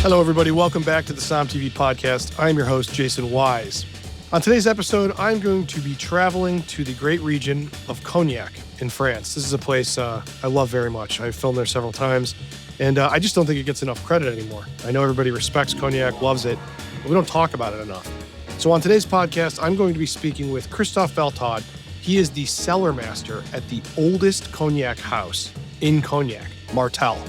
Hello, everybody. Welcome back to the SOM TV podcast. I'm your host, Jason Wise. On today's episode, I'm going to be traveling to the great region of Cognac in France. This is a place I love very much. I've filmed there several times, and I just don't think it gets enough credit anymore. I know everybody respects Cognac, loves it, but we don't talk about it enough. So on today's podcast, I'm going to be speaking with Christophe Valtod. He is the cellar master at the oldest Cognac house in Cognac, Martel.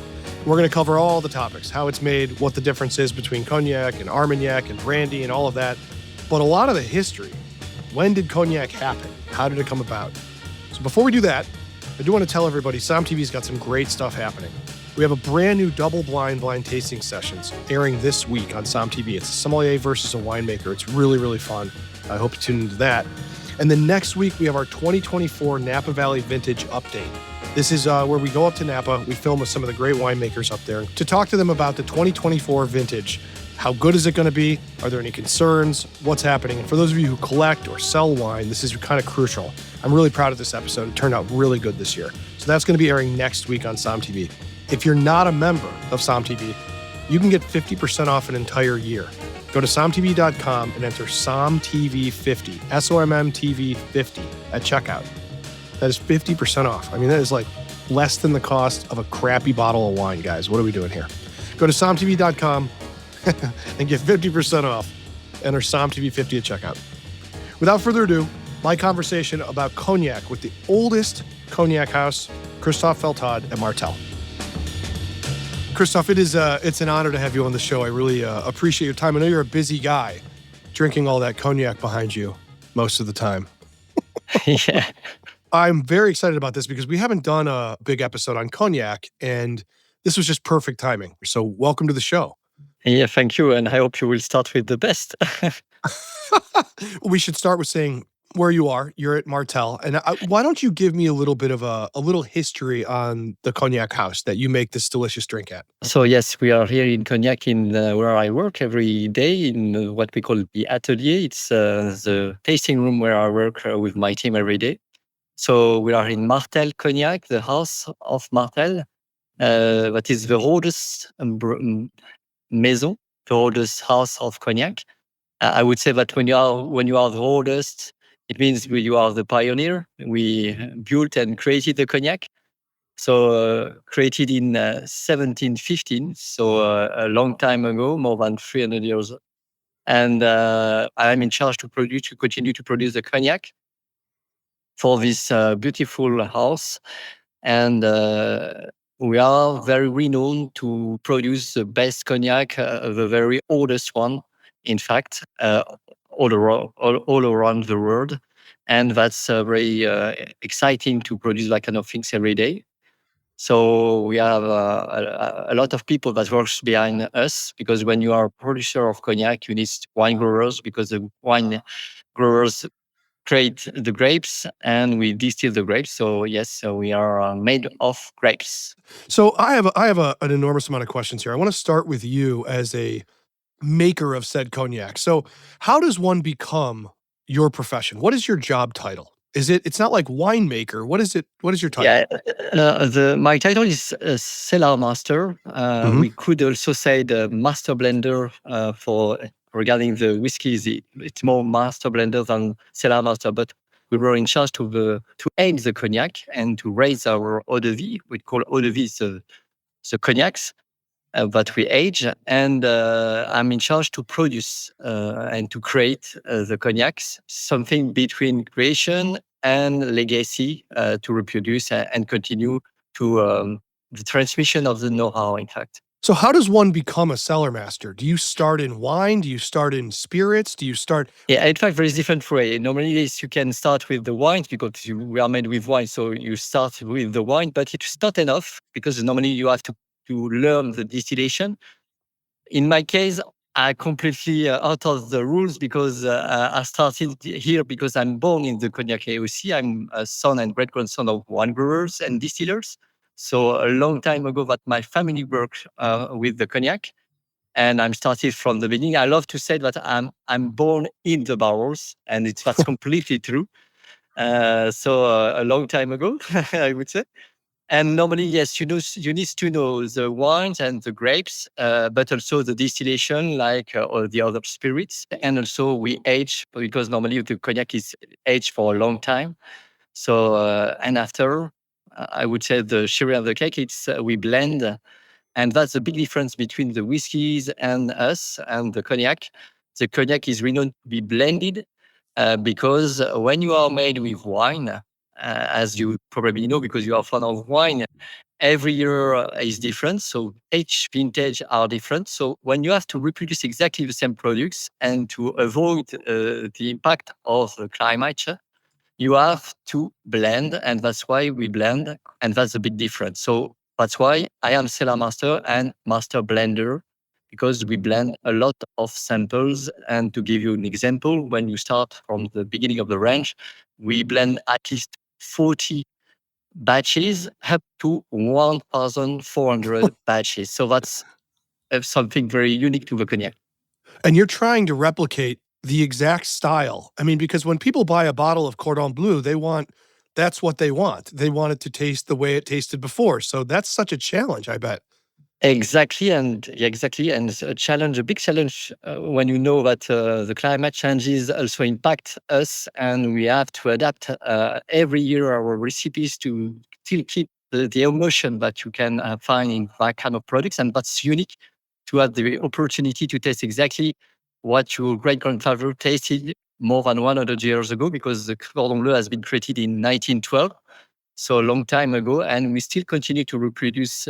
We're going to cover all the topics, how it's made, what the difference is between Cognac and Armagnac and brandy and all of that. But a lot of the history. When did Cognac happen? How did it come about? So before we do that, I do want to tell everybody SOM TV's got some great stuff happening. We have a brand new double-blind tasting sessions airing this week on SOM TV. It's a sommelier versus a winemaker. It's really, really fun. I hope you tune into that. And then next week, we have our 2024 Napa Valley Vintage Update. This is where we go up to Napa, we film with some of the great winemakers up there to talk to them about the 2024 vintage. How good is it going to be? Are there any concerns? What's happening? And for those of you who collect or sell wine, this is kind of crucial. I'm really proud of this episode. It turned out really good this year. So that's going to be airing next week on SOM TV. If you're not a member of SOM TV, you can get 50% off an entire year. Go to somtv.com and enter SOMTV50, SOMMTV50 at checkout. That is 50% off. I mean, that is like less than the cost of a crappy bottle of wine, guys. What are we doing here? Go to somtv.com and get 50% off. Enter SOMTV50 at checkout. Without further ado, my conversation about Cognac with the oldest Cognac house, Christophe Valtod at Martel. Christophe, it's an honor to have you on the show. I really appreciate your time. I know you're a busy guy, drinking all that Cognac behind you most of the time. Yeah. I'm very excited about this because we haven't done a big episode on Cognac, and this was just perfect timing. So welcome to the show. Yeah, thank you. And I hope you will start with the best. We should start with saying where you are. You're at Martel. And why don't you give me a little bit of a little history on the Cognac house that you make this delicious drink at? So yes, we are here in Cognac in where I work every day in what we call the atelier. It's the tasting room where I work with my team every day. So we are in Martel Cognac, the house of Martel. That is the oldest maison, the oldest house of Cognac. I would say that when you are the oldest, it means you are the pioneer. We built and created the Cognac. So created in 1715, so a long time ago, more than 300 years. And I'm in charge to continue to produce the Cognac for this beautiful house. And we are very renowned to produce the best Cognac, the very oldest one, in fact, all around the world. And that's very exciting to produce that kind of things every day. So we have a lot of people that works behind us, because when you are a producer of Cognac, you need wine growers, because the wine growers create the grapes and we distill the grapes. So yes, so we are made of grapes. So I have an enormous amount of questions here. I want to start with you as a maker of said Cognac. So how does one become your profession? What is your job title? It's not like winemaker. What is it? What is your title? Yeah, my title is cellar master. We could also say the master blender for regarding the whiskey. It's more master blender than cellar master, but we were in charge to age the Cognac and to raise our eau de vie. We call eau de vie the Cognacs that we age, and I'm in charge to produce and to create the Cognacs, something between creation and legacy, to reproduce and continue to the transmission of the know-how, in fact. So how does one become a cellar master? Do you start in wine? Do you start in spirits? Do you start... Yeah, in fact, there is different way. Normally, you can start with the wines because we are made with wine. So you start with the wine, but it's not enough because normally you have to learn the distillation. In my case, I completely out of the rules because I started here because I'm born in the Cognac AOC. I'm a son and great-grandson of wine growers and distillers. So a long time ago that my family worked with the Cognac, and I'm started from the beginning. I love to say that I'm born in the barrels, and that's completely true. So a long time ago, I would say. And normally, yes, you need to know the wines and the grapes, but also the distillation, like all the other spirits. And also we age because normally the cognac is aged for a long time. So and after, I would say the cherry of the cake, it's we blend, and that's the big difference between the whiskeys and us and the cognac. The cognac is renowned to be blended because when you are made with wine, as you probably know because you are fan of wine, every year is different. So each vintage are different. So when you have to reproduce exactly the same products and to avoid the impact of the climate, you have to blend, and that's why we blend, and that's a big difference. So that's why I am cellar master and master blender, because we blend a lot of samples. And to give you an example, when you start from the beginning of the range, we blend at least 40 batches up to 1,400 batches. So that's something very unique to the cognac. And you're trying to replicate the exact style. I mean, because when people buy a bottle of Cordon Bleu, that's what they want. They want it to taste the way it tasted before. So that's such a challenge, I bet. Exactly, and yeah, exactly, and it's a challenge, a big challenge when you know that the climate changes also impact us, and we have to adapt every year our recipes to still keep the emotion that you can find in that kind of products, and that's unique to have the opportunity to taste exactly what your great grandfather tasted more than 100 years ago, because the Cordon Bleu has been created in 1912, so a long time ago, and we still continue to reproduce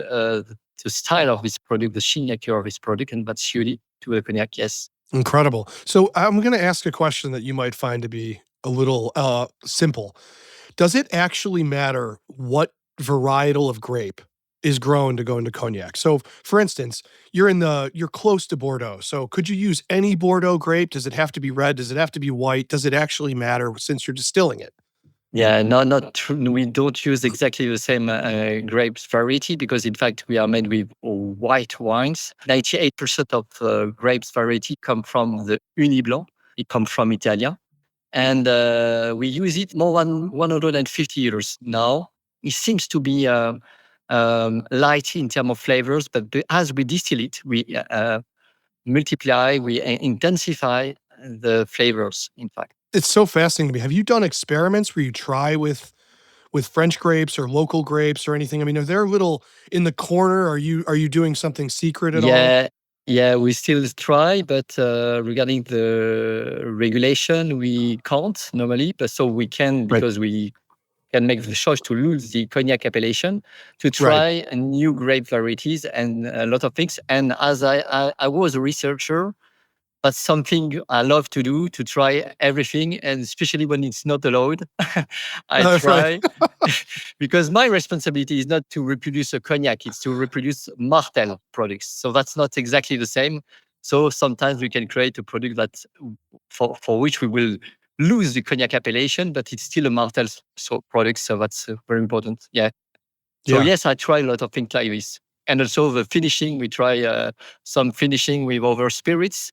the style of this product, the signature of this product, and that's unique to a cognac. Yes. Incredible. So I'm going to ask a question that you might find to be a little simple. Does it actually matter what varietal of grape is grown to go into cognac? So, for instance, you're close to Bordeaux. So, could you use any Bordeaux grape? Does it have to be red? Does it have to be white? Does it actually matter since you're distilling it? Yeah, no, not true. We don't use exactly the same grapes variety, because in fact we are made with white wines. 98% of grapes variety come from the Uni Blanc. It comes from Italia. And we use it more than 150 years now. It seems to be light in terms of flavors, but as we distill it, we multiply, we intensify the flavors, in fact. It's so fascinating to me. Have you done experiments where you try with French grapes or local grapes or anything? I mean, are there little in the corner? Are you doing something secret at all? Yeah, yeah, we still try, but regarding the regulation, we can't normally. But so we can, Right. because we can make the choice to lose the cognac appellation, to Right. try new grape varieties and a lot of things. And as I was a researcher, that's something I love to do, to try everything, and especially when it's not allowed, I Right. try, because my responsibility is not to reproduce a cognac; it's to reproduce Martel products. So that's not exactly the same. So sometimes we can create a product that for which we will lose the cognac appellation, but it's still a Martel product. So that's very important. Yeah. So Yeah. yes, I try a lot of things like this, and also the finishing. We try some finishing with other spirits,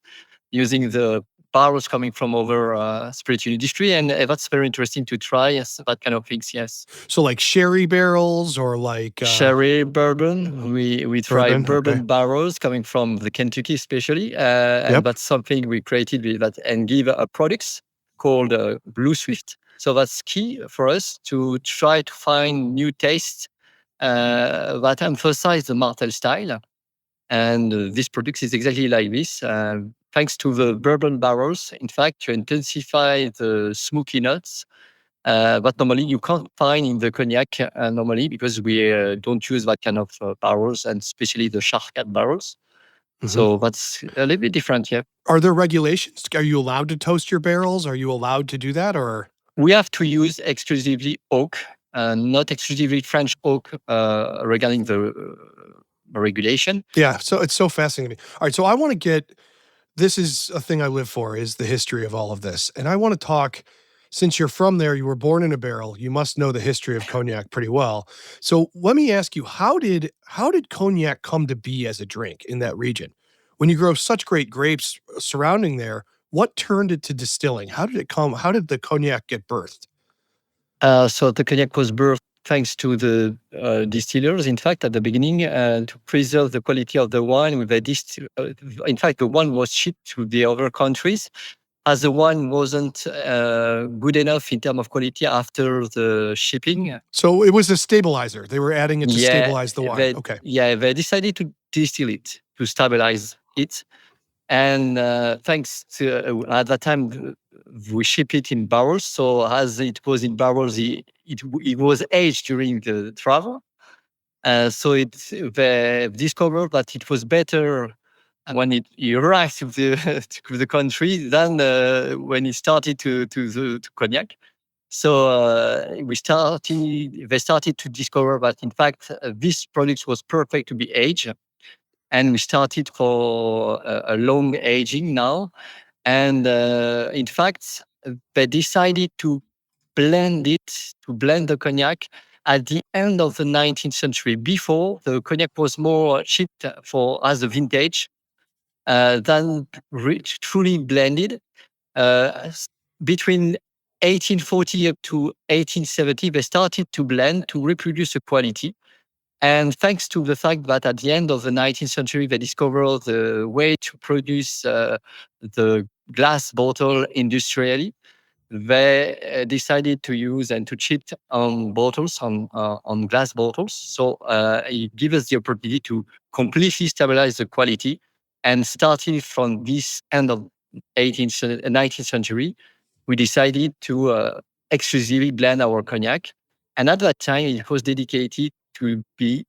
using the barrels coming from our spiritual industry. And that's very interesting to try, yes, that kind of things, yes. So like sherry barrels or like Sherry bourbon, we try bourbon. Okay. bourbon barrels coming from the Kentucky especially. And Yep. that's something we created with that, and give a products called Blue Swift. So that's key for us to try to find new tastes that emphasize the Martel style. And this product is exactly like this. Thanks to the bourbon barrels, in fact, to intensify the smoky notes that normally you can't find in the cognac normally, because we don't use that kind of barrels, and especially the Charcat barrels. Mhm. So that's a little bit different, yeah. Are there regulations? Are you allowed to toast your barrels? Are you allowed to do that or? We have to use exclusively oak, not exclusively French oak regarding the regulation. Yeah, so it's so fascinating to me. All right, so I wanna get this is a thing I live for, is the history of all of this, and I wanna talk since you're from there, you were born in a barrel, you must know the history of cognac pretty well. So let me ask you, how did cognac come to be as a drink in that region? When you grow such great grapes surrounding there, what turned it to distilling? How did it come how did the cognac get birthed? So the cognac was birthed thanks to the distillers, in fact, at the beginning, to preserve the quality of the wine. In fact, the wine was shipped to the other countries, as the wine wasn't good enough in terms of quality after the shipping. So it was a stabilizer. They were adding it to Yeah, stabilize the wine. Okay. they decided to distill it to stabilize it. And thanks to, at that time, we ship it in barrels. So as it was in barrels, it was aged during the travel. So they discovered that it was better when it arrived to the, to the country than when it started to cognac. So they started to discover that, in fact, this product was perfect to be aged. And we started for a long aging now. And in fact, they decided to blend the cognac at the end of the 19th century. Before, the cognac was more shipped for as a vintage than truly blended. Between 1840 up to 1870, they started to blend to reproduce the quality. And thanks to the fact that at the end of the 19th century, they discovered the way to produce the glass bottle industrially, they decided to use and to cheat on bottles, on glass bottles. So it gives us the opportunity to completely stabilize the quality. And starting from this end of 19th century, we decided to exclusively blend our cognac. And at that time, it was dedicated to be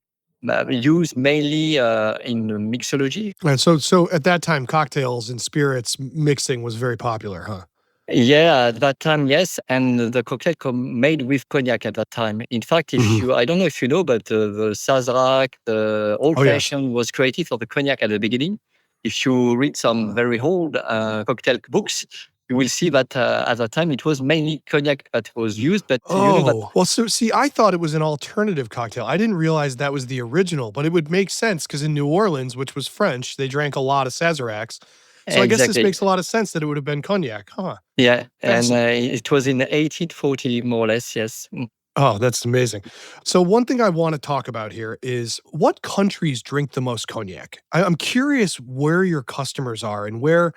used mainly in mixology. And so at that time, cocktails and spirits mixing was very popular, huh? Yeah, at that time, yes. And the cocktail made with cognac at that time. In fact, I don't know if you know, but the Sazerac, the old Oh, yes. fashioned was created for the cognac at the beginning. If you read some very old cocktail books, you will see that at that time it was mainly cognac that was used. But you know that Oh, well, so see, I thought it was an alternative cocktail. I didn't realize that was the original, but it would make sense because in New Orleans, which was French, they drank a lot of Sazeracs. So I guess this exactly. makes a lot of sense that it would have been cognac, huh? Yeah, and Fascinating. it was in 1840, more or less. Yes. Oh, that's amazing. So one thing I want to talk about here is what countries drink the most cognac? I'm curious where your customers are and where,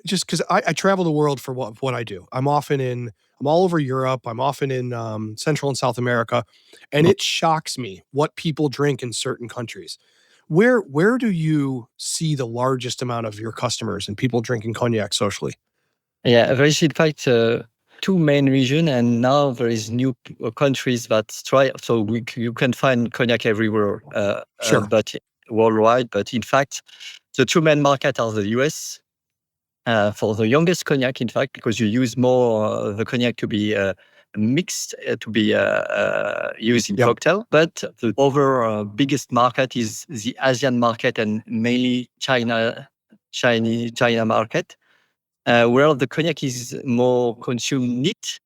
just because I travel the world for what I do. I'm all over Europe. I'm often in Central and South America, and it shocks me what people drink in certain countries. Where do you see the largest amount of your customers and people drinking cognac socially? Yeah, there is in fact two main regions, and now there is new countries that try. So you can find cognac everywhere, Sure. but worldwide. But in fact, the two main markets are the US for the youngest cognac. In fact, because you use more the cognac to be mixed, to be used in Yep. cocktail. But the other biggest market is the Asian market, and mainly China market, where the cognac is more consumed neat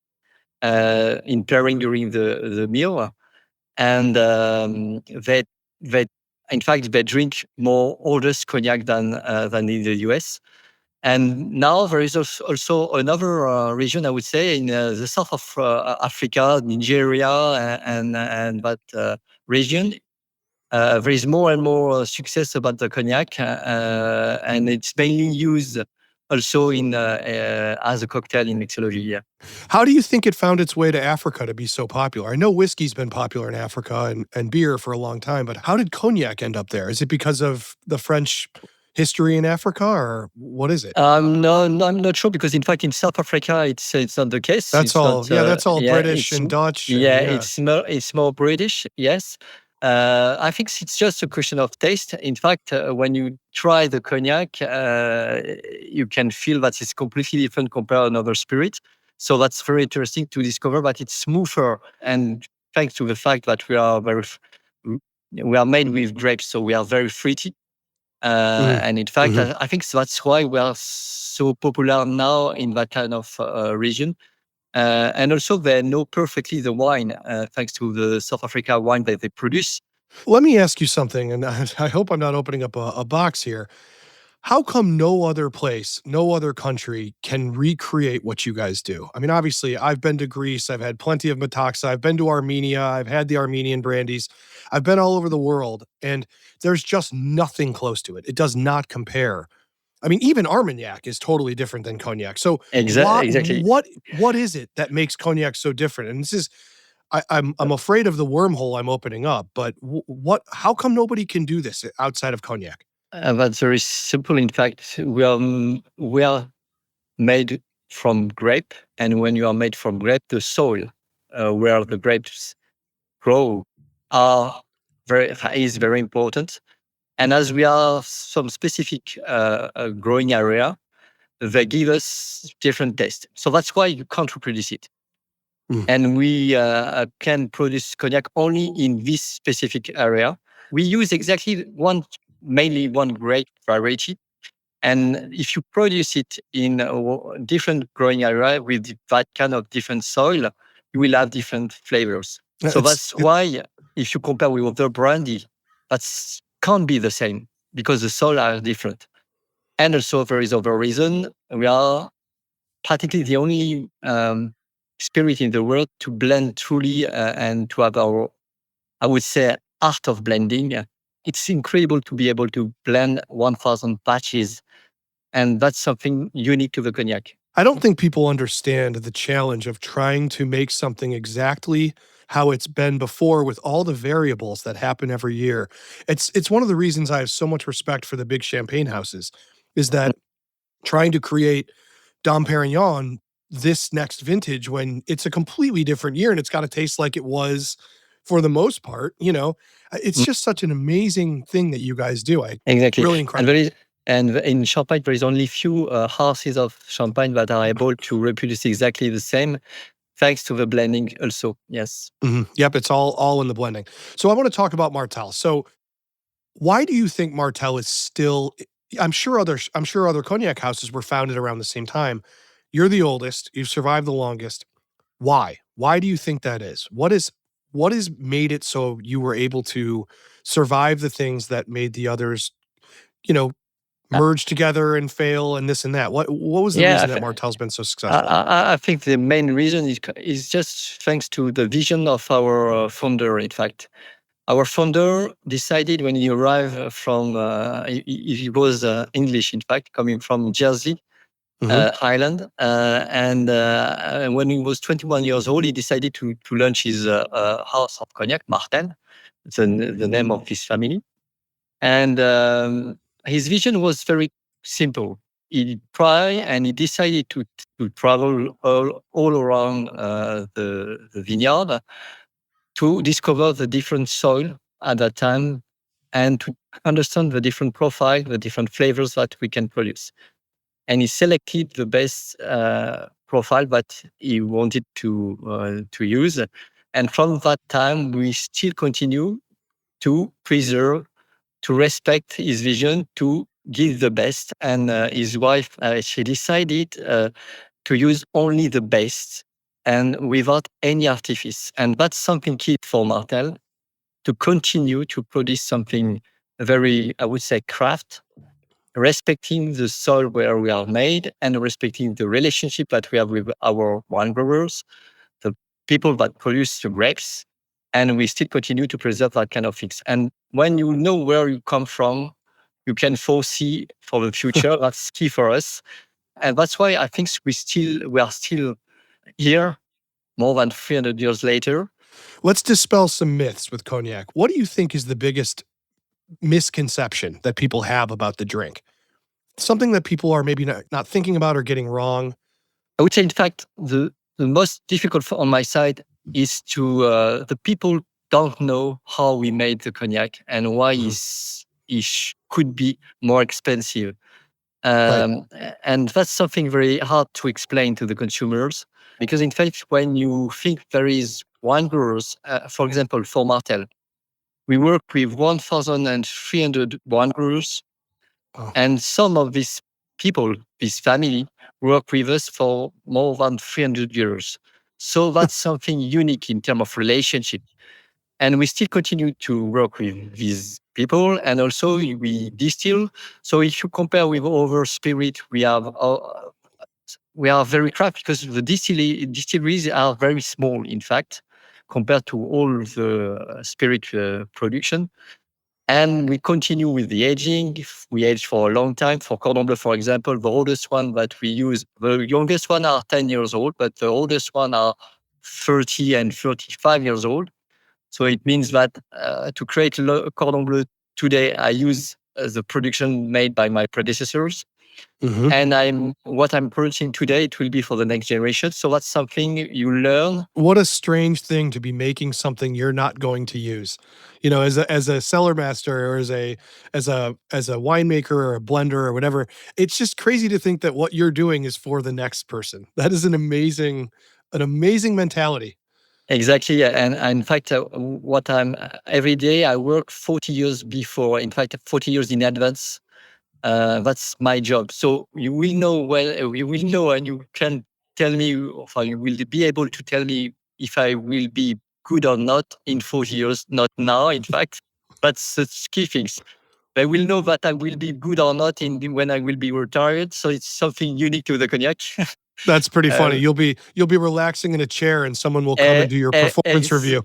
in pairing during the meal, and they in fact they drink more oldest cognac than in the US. And now there is also another region, I would say, in the south of Africa, Nigeria, and that region. There is more and more success about the cognac, and it's mainly used also in as a cocktail in mixology. Yeah. How do you think it found its way to Africa to be so popular? I know whiskey's been popular in Africa and beer for a long time, but how did cognac end up there? Is it because of the French history in Africa, or what is it? No, I'm not sure, because in fact in South Africa it's not the case. That's It's all. not. Yeah, that's all Yeah, British and Dutch, and yeah, yeah. it's more British. Yes, I think it's just a question of taste. In fact, when you try the cognac, you can feel that it's completely different compared to another spirit. So that's very interesting to discover that it's smoother, and thanks to the fact that we are made with grapes, so we are very fruity. Mhm. And in fact, Mhm. I think that's why we are so popular now in that kind of region. And also, they know perfectly the wine, thanks to the South Africa wine that they produce. Let me ask you something, and I hope I'm not opening up a box here. How come no other place, no other country can recreate what you guys do? I mean, obviously, I've been to Greece, I've had plenty of Metaxa, I've been to Armenia, I've had the Armenian brandies, I've been all over the world, and there's just nothing close to it. It does not compare. I mean, even Armagnac is totally different than Cognac. So Exactly. what is it that makes Cognac so different? And this is I'm afraid of the wormhole I'm opening up, but what? How come nobody can do this outside of Cognac? That's very simple. In fact, we are made from grape, and when you are made from grape, the soil where the grapes grow are is very important. And as we are some specific growing area, they give us different taste. So that's why you can't reproduce it. Mm. And we can produce cognac only in this specific area. We use exactly mainly one grape variety. And if you produce it in a different growing area with that kind of different soil, you will have different flavors. So It's that's why if you compare with other brandy, that can't be the same because the soil are different. And also there is other reason. We are practically the only spirit in the world to blend truly and to have our, I would say, art of blending. It's incredible to be able to blend 1,000 batches, and that's something unique to the cognac. I don't think people understand the challenge of trying to make something exactly how it's been before with all the variables that happen every year. It's one of the reasons I have so much respect for the big champagne houses is that trying to create Dom Perignon this next vintage when it's a completely different year and it's got to taste like it was for the most part, it's Mm, just such an amazing thing that you guys do. exactly. Really And incredible. in Champagne, there is only few houses of Champagne that are able to reproduce exactly the same, thanks to the blending also. Yes. Yep, it's all in the blending. So I want to talk about Martell. So why do you think Martell is still I'm sure other cognac houses were founded around the same time. You're the oldest, you've survived the longest. Why? Why do you think that is? What has made it so you were able to survive the things that made the others, you know, Uh, merge together and fail and this and that? What was the yeah, reason that Martell's been so I, successful? I think the main reason is just thanks to the vision of our founder. In fact, our founder decided when he arrived from, he was English, in fact, coming from Jersey Mhm. Island. And when he was 21 years old, he decided to launch his house of cognac, Martel, the name of his family. And his vision was very simple. He tried and he decided to travel all around the vineyard to discover the different soil at that time and to understand the different profile, the different flavors that we can produce. And he selected the best profile that he wanted to use. And from that time, we still continue to preserve, to respect his vision, to give the best. And his wife, she decided to use only the best and without any artifice. And that's something key for Martel to continue to produce something very, I would say, craft, respecting the soil where we are made and respecting the relationship that we have with our wine growers, the people that produce the grapes, and we still continue to preserve that kind of things. And when you know where you come from, you can foresee for the future. That's key for us, and that's why I think we are still here more than 300 years later. Let's dispel some myths with cognac. What do you think is the biggest misconception that people have about the drink? Something that people are maybe not thinking about or getting wrong. I would say, in fact, the most difficult on my side is to the people don't know how we made the cognac and why Mhm. could be more expensive. Right. And that's something very hard to explain to the consumers because, in fact, when you think there is wine growers, for example, for Martel, we work with 1,300 wine growers, Oh. and some of these people, this family, work with us for more than 300 years. So that's something unique in terms of relationship. And we still continue to work with these people, and also we distill. So if you compare with other spirit, we are very craft because the distilleries are very small, in fact, compared to all the spirit production. And we continue with the aging. We age for a long time. For Cordon Bleu, for example, the oldest one that we use, the youngest one are 10 years old, but the oldest one are 30 and 35 years old. So it means that to create Cordon Bleu today, I use the production made by my predecessors. Mhm. And what I'm producing today, it will be for the next generation. So that's something you learn. What a strange thing to be making something you're not going to use. You know, as a cellar master or as a winemaker or a blender or whatever, it's just crazy to think that what you're doing is for the next person. That is an amazing mentality. Exactly. Yeah. And in fact, what every day I work 40 years before, in fact, 40 years in advance. That's my job. So you will know you will know, and you can tell me, or you will be able to tell me if I will be good or not in 4 years, not now, in fact. That's the key things. They will know that I will be good or not when I will be retired. So it's something unique to the cognac. That's pretty funny. uh, You'll be relaxing in a chair and someone will come and do your performance ex- review.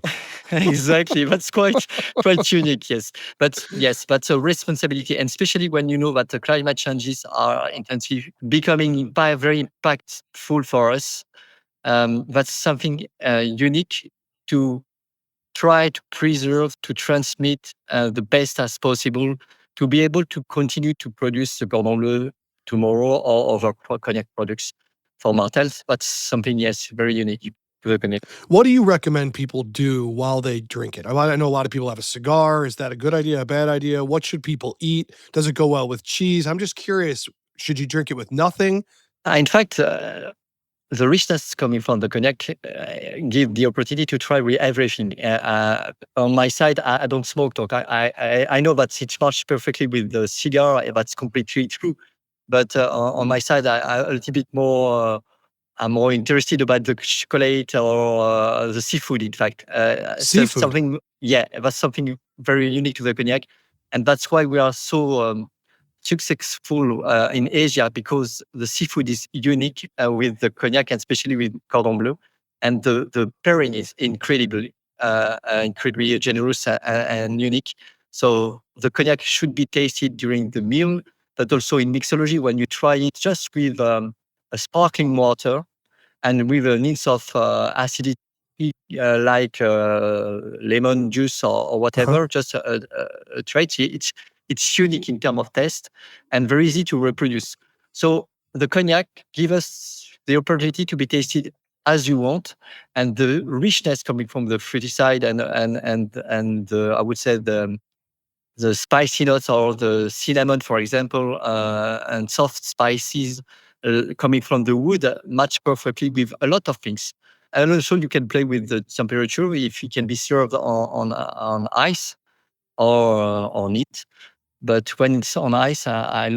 exactly. That's quite unique. Yes, but yes, that's a responsibility, and especially when you know that the climate changes are intensely becoming very impactful for us. That's something unique to try to preserve, to transmit the best as possible, to be able to continue to produce the Cordon Bleu tomorrow or other cognac products for Martels. That's something, yes, very unique to the cognac. What do you recommend people do while they drink it? I know a lot of people have a cigar. Is that a good idea, a bad idea? What should people eat? Does it go well with cheese? I'm just curious. Should you drink it with nothing? In fact, the richness coming from the cognac give the opportunity to try with everything. On my side, I don't smoke. Talk. I know that it matches perfectly with the cigar. That's completely true. But on my side, I a little bit more. I'm more interested about the chocolate or the seafood. In fact, so Seafood. something. Yeah, that's something very unique to the cognac, and that's why we are so successful in Asia, because the seafood is unique with the cognac, and especially with Cordon Bleu, and the pairing is incredibly generous and unique. So the cognac should be tasted during the meal, but also in mixology when you try it just with a sparkling water and with an hint of acidity, like lemon juice or Uh-huh. whatever, just a trait. It's unique in terms of taste and very easy to reproduce. So the cognac gives us the opportunity to be tasted as you want, and the richness coming from the fruity side and I would say the spicy notes or the cinnamon, for example, and soft spices coming from the wood match perfectly with a lot of things. And also, you can play with the temperature if it can be served on ice or on it. But when it's on ice, I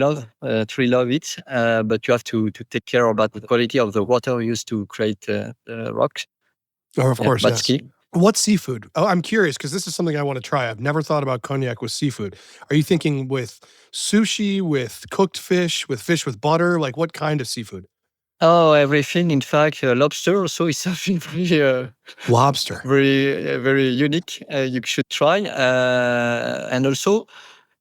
truly love it. But you have to take care about the quality of the water used to create the rocks. Oh, of Yeah, course, that's yes. key. What seafood? Oh, I'm curious because this is something I want to try. I've never thought about cognac with seafood. Are you thinking with sushi, with cooked fish with butter? Like what kind of seafood? Oh, everything. In fact, lobster also is something Lobster. very unique. You should try. And also,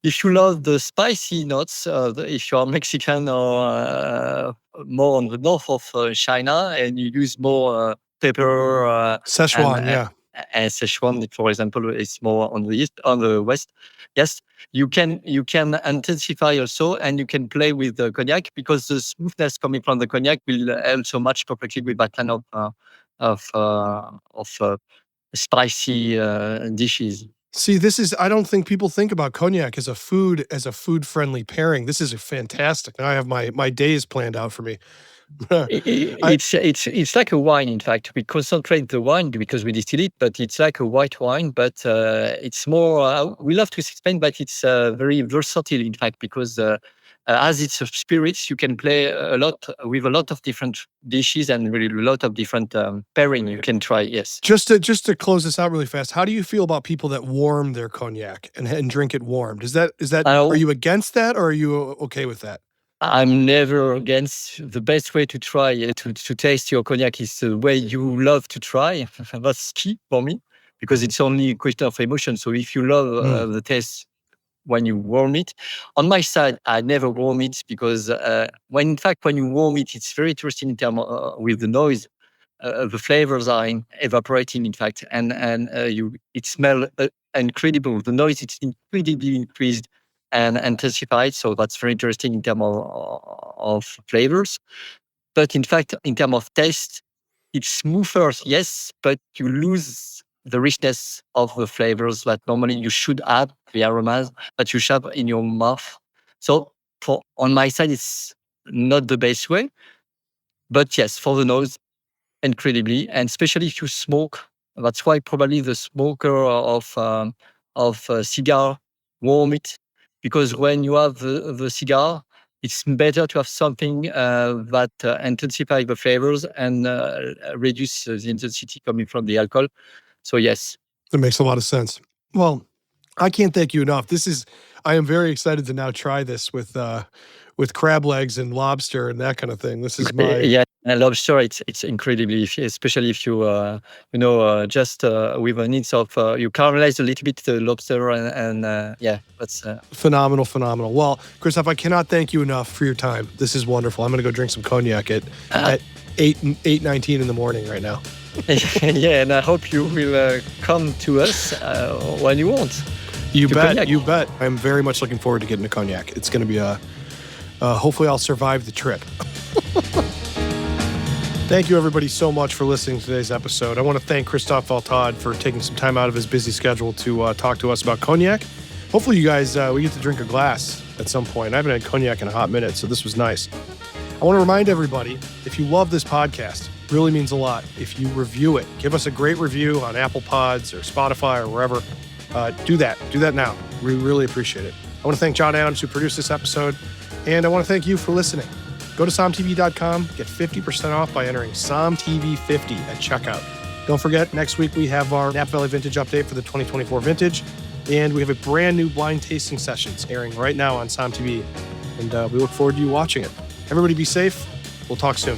if you love the spicy notes, if you are Mexican or more on the north of China and you use more pepper and Szechuan, uh, yeah. and Szechuan, for example, is more on the east, on the west. Yes, you can intensify also, and you can play with the cognac because the smoothness coming from the cognac will also match perfectly with that kind of spicy dishes. See, I don't think people think about cognac as a food friendly pairing. This is a fantastic. Now I have my days planned out for me. I It's like a wine. In fact, we concentrate the wine because we distill it, but it's like a white wine. But it's more. We love to explain, but it's very versatile. In fact, because as it's a spirits, you can play a lot with a lot of different dishes and really a lot of different pairing you can try. Yes. Just to close this out really fast, how do you feel about people that warm their cognac and drink it warmed? Is that Uh, are you against that or are you okay with that? I'm never against. The best way to try to taste your cognac is the way you love to try. That's key for me because it's only a question of emotion. So if you love the taste when you warm it, on my side, I never warm it because when you warm it, it's very interesting in terms with the noise. The flavors are evaporating, in fact, and it smells incredible. The noise is incredibly increased and intensified, so that's very interesting in terms of flavors. But in fact, in terms of taste, it's smoother, yes, but you lose the richness of the flavors that normally you should have, the aromas that you should have in your mouth. So on my side, it's not the best way, but yes, for the nose, incredibly, and especially if you smoke. That's why probably the smoker of cigar warm it, because when you have the cigar, it's better to have something that intensify the flavors and reduce the intensity coming from the alcohol. So yes. That makes a lot of sense. Well, I can't thank you enough. I am very excited to now try this with crab legs and lobster and that kind of thing. This is my Yeah, and lobster, it's incredibly, especially if you just with a needs of you caramelize a little bit the lobster and yeah, that's phenomenal. Well, Christophe, I cannot thank you enough for your time. This is wonderful. I'm going to go drink some cognac at 8:19 in the morning right now. Yeah, and I hope you will come to us when you want. You bet. Cognac. You bet. I'm very much looking forward to getting a cognac. It's going to be hopefully I'll survive the trip. Thank you, everybody, so much for listening to today's episode. I want to thank Christophe Valtade for taking some time out of his busy schedule to talk to us about cognac. Hopefully, you guys, we get to drink a glass at some point. I haven't had cognac in a hot minute, so this was nice. I want to remind everybody, if you love this podcast, it really means a lot if you review it. Give us a great review on Apple Pods or Spotify or wherever. Do that. Do that now. We really appreciate it. I want to thank John Adams, who produced this episode, and I want to thank you for listening. Go to somtv.com, get 50% off by entering SomTV50 at checkout. Don't forget, next week we have our Napa Valley Vintage update for the 2024 vintage, and we have a brand new blind tasting sessions airing right now on SomTV, and we look forward to you watching it. Everybody be safe. We'll talk soon.